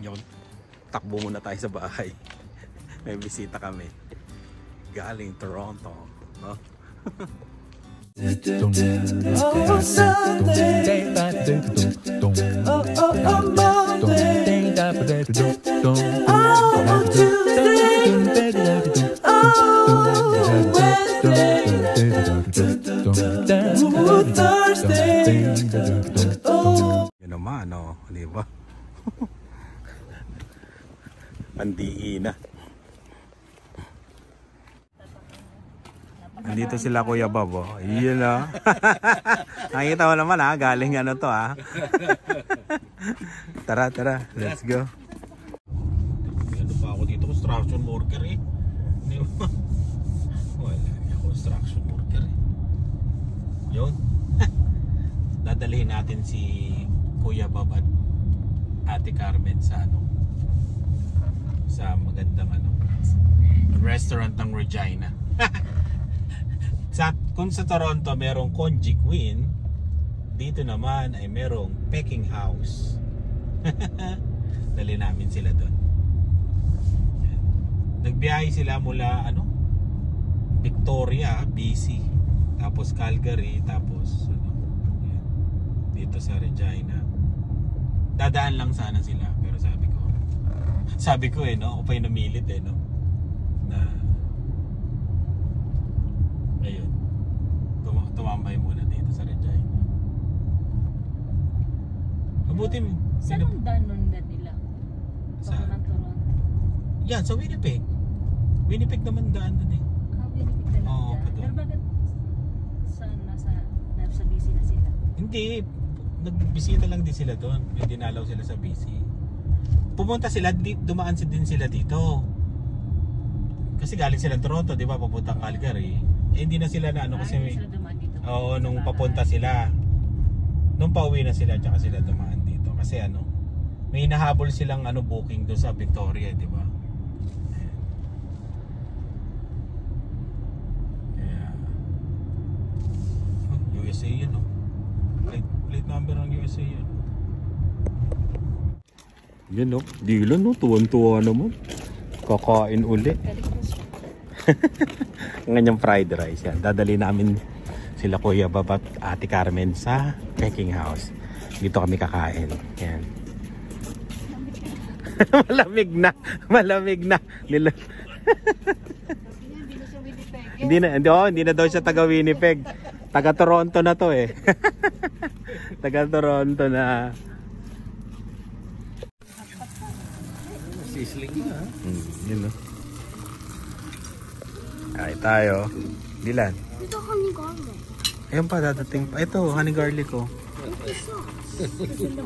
Yun, takbo muna tayo sa bahay. May bisita kami. Galing Toronto. No? Yun naman, no? Di ba? Pandiin na. Nandito sila Kuya Bob, oh. Yun na. Nakita mo naman ha, galing ano to ha. Tara, tara, let's go. Ano pa ako dito, construction worker eh. Wala niya, construction worker eh. Yun. Dadalhin natin si Kuya Bob at Ate Carmen sa ano, sa magandang ano, restaurant ng Regina. Kung sa Toronto merong Congee Queen, dito naman ay merong Peking House. Dali namin sila doon. Nagbiyahe sila mula ano, Victoria, BC, tapos Calgary, tapos ano, dito sa Regina. Dadaan lang sana sila, pero sabi ko eh, no, ako pa yung namilit eh, no, na ayun, tumambay muna dito sa Regina. Mabuti saan ang danon na nila? Sa Toronto? yan, sa Winnipeg. Winnipeg naman daan doon eh. Winnipeg talaga. Oo, Pero bakit nasa BC na sila? Hindi, nagbisita lang din sila doon. May dinalaw sila sa BC. Pumunta sila, dumaan din sila dito. Kasi galing sila Toronto, di ba? Papunta Calgary. Eh, hindi na sila na ano kasi may... Oo, nung papunta sila. Nung pauwi na sila, tsaka sila dumaan dito. Kasi ano, may nahabol silang ano booking doon sa Victoria, di ba? Kaya... USA yun, no? Plate number ng USA yun. Yan, no? Dilan, no? Tuwan-tuwa naman. Kakain uli. Nganyang fried rice yan. Dadali namin sila Kuya Bob at Ate Carmen sa Peking House. Dito kami kakain. Yan. Malamig na. Hindi na daw siya taga Winnipeg. Taga Toronto na to eh. Taga Toronto na. Sisling na. Yun, no? Ay tayo. Dilan. Ito honey garlic. Ayun pa, dadating pa. Ito, honey garlic ko.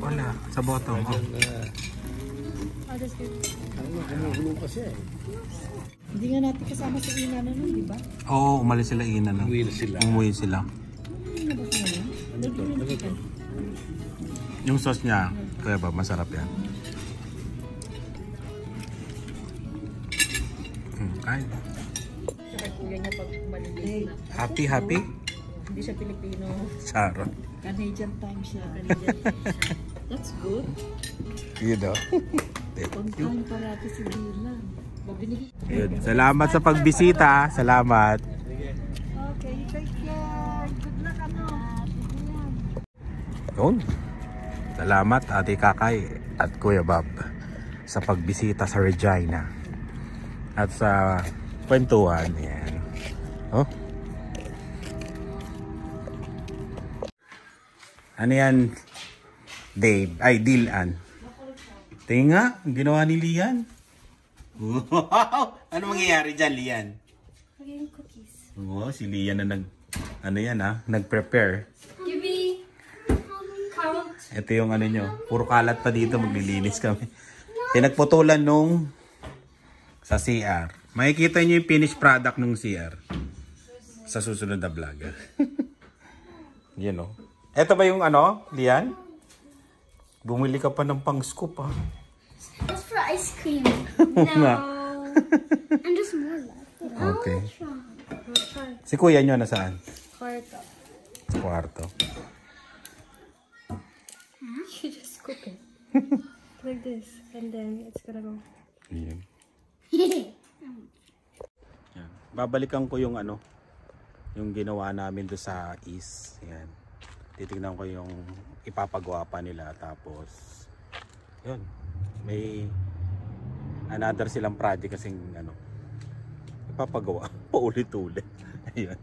Wala, sa bottom. Oh. Humuhulong pa siya eh. Hindi nga natin kasama sa ina na nun, di ba? Oo, umalis sila ina na. Umuwi sila. Yung sauce niya, kaya ba, masarap yan. Kain. Kuya niya pag maliliit na. Happy? Hindi siya Pilipino. Sarap. Canadian time siya. Canadian time siya. That's good. Yun o. Thank you. Pagkain parati si Dylan. Yun. Salamat sa pagbisita. Salamat. Okay, take care. Good luck ano. Yun. Salamat Ate Kakay at Kuya Bob sa pagbisita sa Regina. At sa kwentuhan. Yan. Oh. Ano yan? Dave. Ay, Dylan. Tingnan nga. Ginawa ni Lian. Wow! Ano mangyayari dyan, Lian? Magiging cookies. Oh, si Lian na nag-prepare. Give count. Ito yung ano nyo. Puro kalat pa dito. Maglilinis kami. Pinagputulan nung sa CR. Makikita nyo yung finished product ng CR sa susunod na vlog. Yan o. Ito ba yung ano, Lian? Bumili ka pa ng pang-scoop ha. That's for ice cream. No. And just more left. Okay. Si kuya nyo nasaan? Kwarto. Sa kwarto. You just cook it. Like this, and then it's gonna go. Ayan. Yan. Babalikan ko yung ano, yung ginawa namin do sa east. Yan. Titignan ko yung ipapagawa pa nila, tapos yun, may another silang project kasing ano, ipapagawa paulit-ulit. Ayun.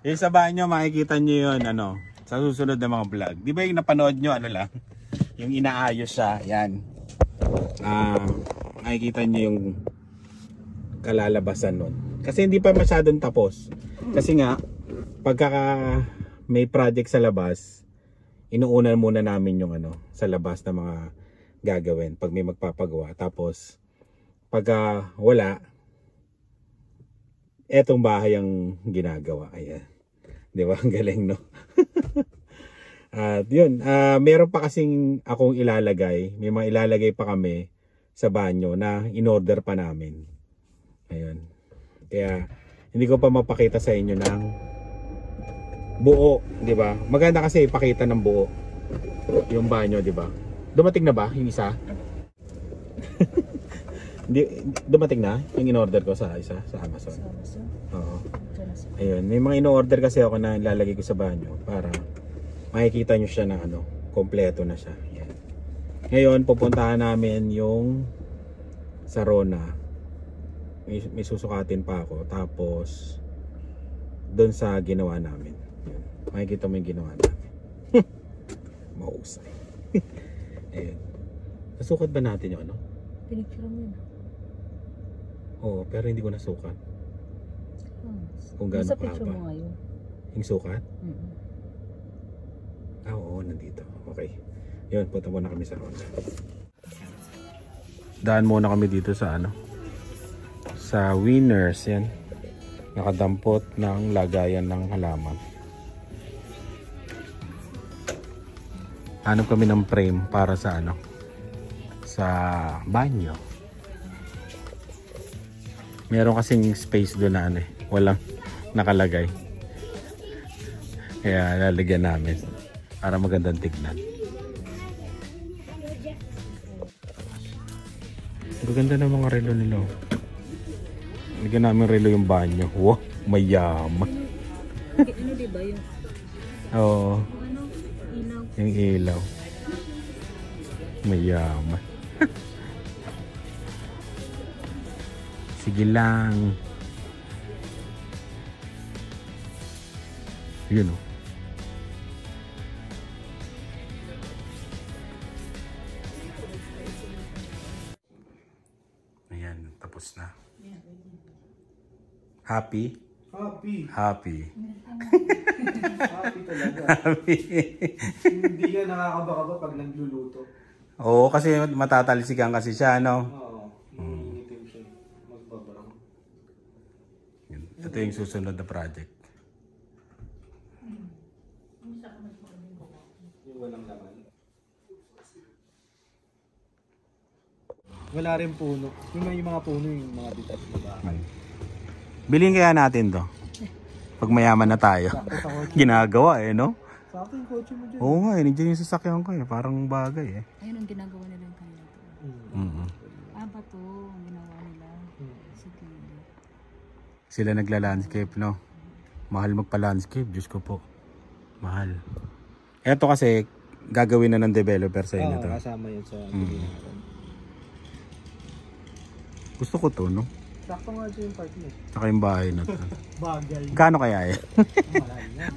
Yung sa banyo makikita nyo yun ano, sa susunod na mga vlog. Di ba yung napanood nyo ano lang, yung inaayos siya, yan. Makikita nyo yung kalalabasan nun. Kasi hindi pa masyadong tapos. Kasi nga, pagka may project sa labas, inuunan muna namin yung ano, sa labas na mga gagawin pag may magpapagawa. Tapos, pagka wala, etong bahay ang ginagawa. Ayan. Di ba? Ang galing, no? At yun, meron pa kasing akong ilalagay. May mga ilalagay pa kami sa banyo na in-order pa namin. Ayun. Kaya hindi ko pa mapakita sa inyo ng buo, di ba? Maganda kasi ipakita ng buo yung banyo, di ba? Dumating na ba yung isa? Dumating na yung in-order ko sa isa sa Amazon. Oo. Ayun, may mga in-order kasi ako na ilalagay ko sa banyo para makikita nyo siya na ano, kompleto na siya. Yan. Ngayon, pupuntahan namin yung Sarona. May susukatin pa ako. Tapos, doon sa ginawa namin. Yan. Makikita mo yung ginawa namin. Mahusay. Ayun. Nasukat ba natin yung ano? Pinicture mo yun. Oo, pero hindi ko nasukat. Kung gaano Sa picture kahaba. mo ngayon. Yung sukat? Oo, nandito. Okay. Yun, punta muna kami sa Ronda. Daan muna kami dito sa ano, sa Winners. Yan. Nakadampot ng lagayan ng halaman. Hanap kami ng frame para sa ano, sa banyo. Meron kasing space doon na ano eh, walang nakalagay. Kaya lalagyan namin para magandang tignan. Maganda na mga relo nila. Lagyan namin relo yung banyo. Wow, mayaman. Ano diba yung Oo, ano, ilaw? yung ilaw. Mayaman. Sige lang. Yun o. Ayan, tapos na. Happy? Happy. Happy. Happy talaga. Happy. Hindi ka nakakabaka pag nagluluto. Oo, kasi matatalsikan kasi siya, no? Oo. Nangingitim siya. Magbabarang. Yun. Ito yung susunod na project. Yung walang laman. Wala rin puno. Yung may mga puno yung mga detached na bahay. Bilhin kaya natin to. Pag mayaman na tayo. Ginagawa eh, no? Sa akin, kotse mo dyan. Oo nga, eh. Nandiyan yung sasakyan ko eh. Parang bagay eh. Ayun ang ginagawa nila yung kanila. Ba to? Ang ginawa nila. Sige. Sila nagla-landscape, no? Mahal magpa-landscape. Diyos ko po. Mahal. Eto kasi, gagawin na ng developer sa inyo to. Kasama yun sa ginawa. Gusto ko to, no? Sakto nga dyan yung party eh. Saka yung bahay na to. Bagay. Kano kaya eh? Mahal yan.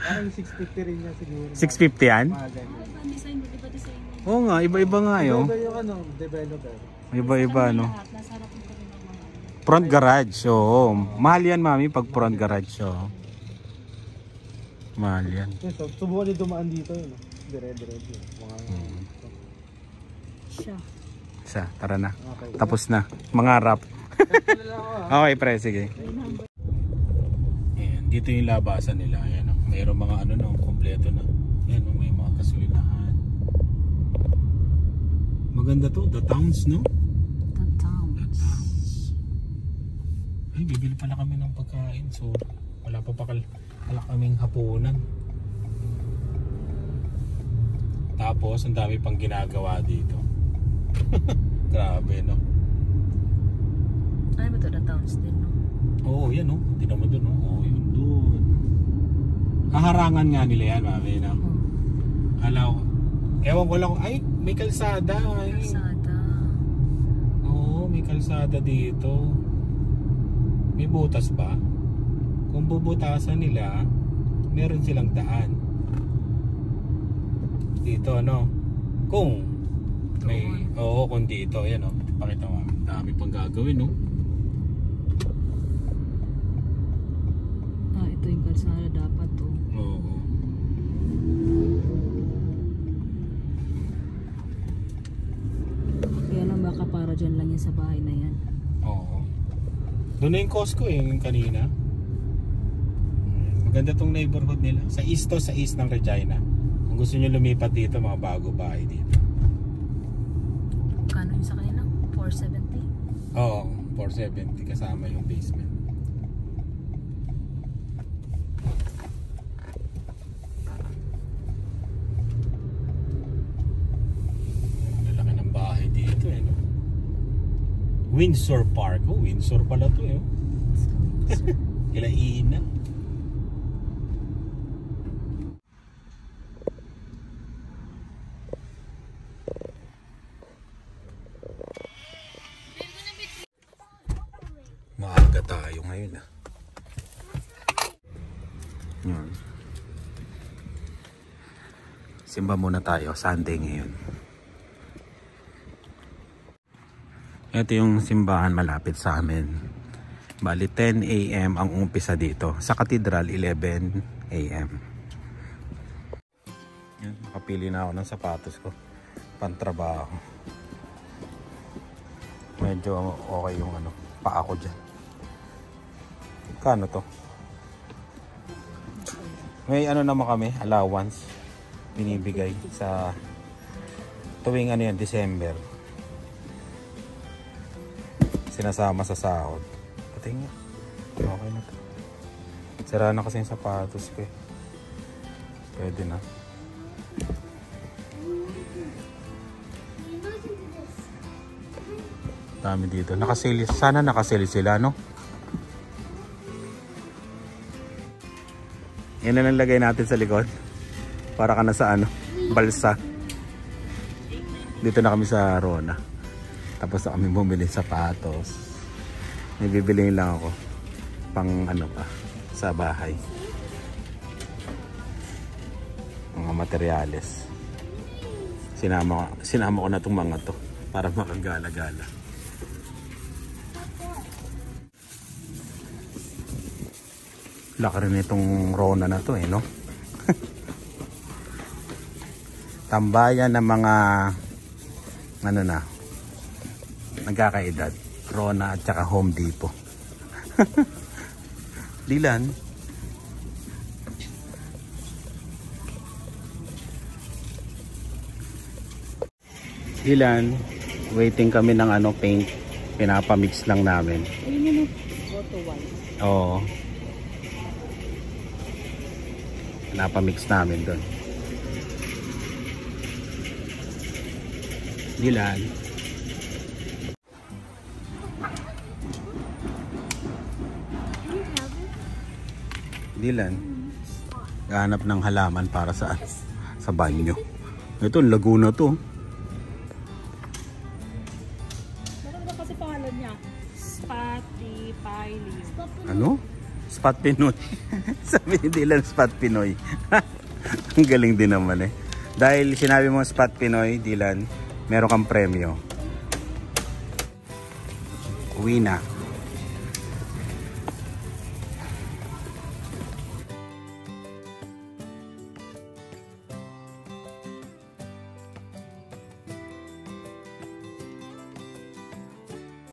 Parang 650 rin yan siguro. 650 yan? Mga ganyan. Ang design mo, iba design mo. Oo nga, iba-iba nga yun. Iba yung ano, developer. Iba-iba, no? Lahat, nasa harap mo pa rin ang mga Front garage, oo. Mahal yan, mami, pag front garage, oo. Mahal yan. So, subukan niyo dumaan dito yun. Dire-diretso. Mga... siya. Isa, tara na. Okay. Tapos na. Mangarap. Okay, pre, sige. Ayan, dito yung labasan nila. Ayan, oh. Mayroong mga ano no, kompleto na. Ayan, oh, may mga kasulinahan. Maganda to, the towns, no? The towns. Ay, bibili pala kami ng pagkain. So, wala pa kaming hapunan. Tapos ang dami pang ginagawa dito. Grabe, no? Ay ba ito na towns din, no? Oo, yan, no? Tignan mo dun, no? Oo, yun dun. Haharangan nga nila yan, mami, no? Alaw. Ewan ko lang, ay, may kalsada. Ay. Kalsada. Oo, may kalsada dito. May butas ba? Kung bubutasan nila, meron silang daan. Dito, no? Kung may, oo, kung dito, yan, no? Pakita mo, dami pang gagawin, no? Ah, ito yung kalsada dapat, to. Oo. Kaya lang baka para dyan lang yan sa bahay na yan. Oo. Doon na yung Costco, yung kanina. Maganda tong neighborhood nila. Sa east to, sa east ng Regina. Kung gusto nyo lumipat dito, mga bago bahay dito. Kano yung sa kanila? 470? Oo, 470 kasama yung basement. Lalaki ng bahay dito, eh, no? Windsor Park. Oh, Windsor pala to, eh. Ilaina. Maaga tayo ngayon, ah. Yun. Simba muna tayo, Sunday ngayon. Ito yung simbahan malapit sa amin. Bali 10 AM ang umpisa dito. Sa Cathedral 11 AM. Yan, nakapili na ako ng sapatos ko. Pantrabaho. Medyo okay yung ano, paa ko dyan. Kano to? May ano naman kami, allowance. Binibigay sa tuwing ano yan, December. Sinasama sa sahod. Patingin. Okay na to. Sira na kasi yung sapatos ko, eh. Pwede na. Dami dito. Nakasale. Sana nakasale sila, no? Yan na lang lagay natin sa likod. Para ka na sa ano, balsa. Dito na kami sa Rona. Tapos na kami bumili sapatos. May bibiliin lang ako. Pang ano pa, sa bahay. Mga materyales. Sinama ko na itong mga to. Para makagala-gala. Laki rin itong Rona na to, eh, no? Tambayan ng mga ano na, nagkakaedad. Rona at saka Home Depot. Dilan. Dilan. Waiting kami ng ano, paint. Pinapamix lang namin. Ayun yun, photo white. Oo. Pinapamix namin doon. Dilan. Dilan. Gahanap ng halaman para sa banyo. Ito, Laguna to. Ano ba kasi pangalan niya? Spotty Piley. Ano? Spot Pinoy. Sabi ni Dilan, Spot Pinoy. Ang galing din naman, eh. Dahil sinabi mo Spot Pinoy, Dilan, meron kang premyo. Uwi na.